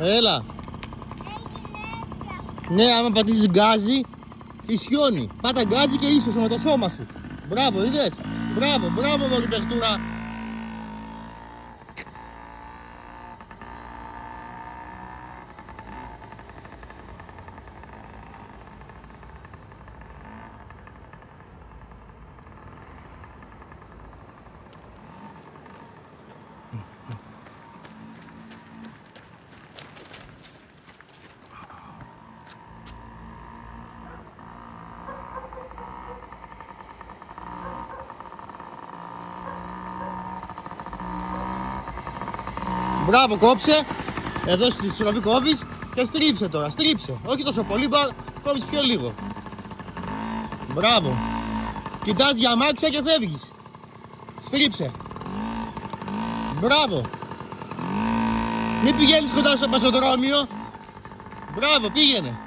Έλα. Ναι, άμα πατήσεις γκάζι, ισιώνει. Πάτα γκάζι και ίσως με το σώμα σου. Μπράβο, είδες. Μπράβο, μπράβο, μωρή παιχτούρα. Μπράβο, κόψε. Εδώ στη στροφή κόβεις και στρίψε τώρα. Στρίψε. Όχι τόσο πολύ, κόβεις πιο λίγο. Μπράβο. Κοιτάς για αμάξια και φεύγεις. Στρίψε. Μπράβο. Μην πηγαίνεις κοντά στο πεζοδρόμιο. Μπράβο, πήγαινε.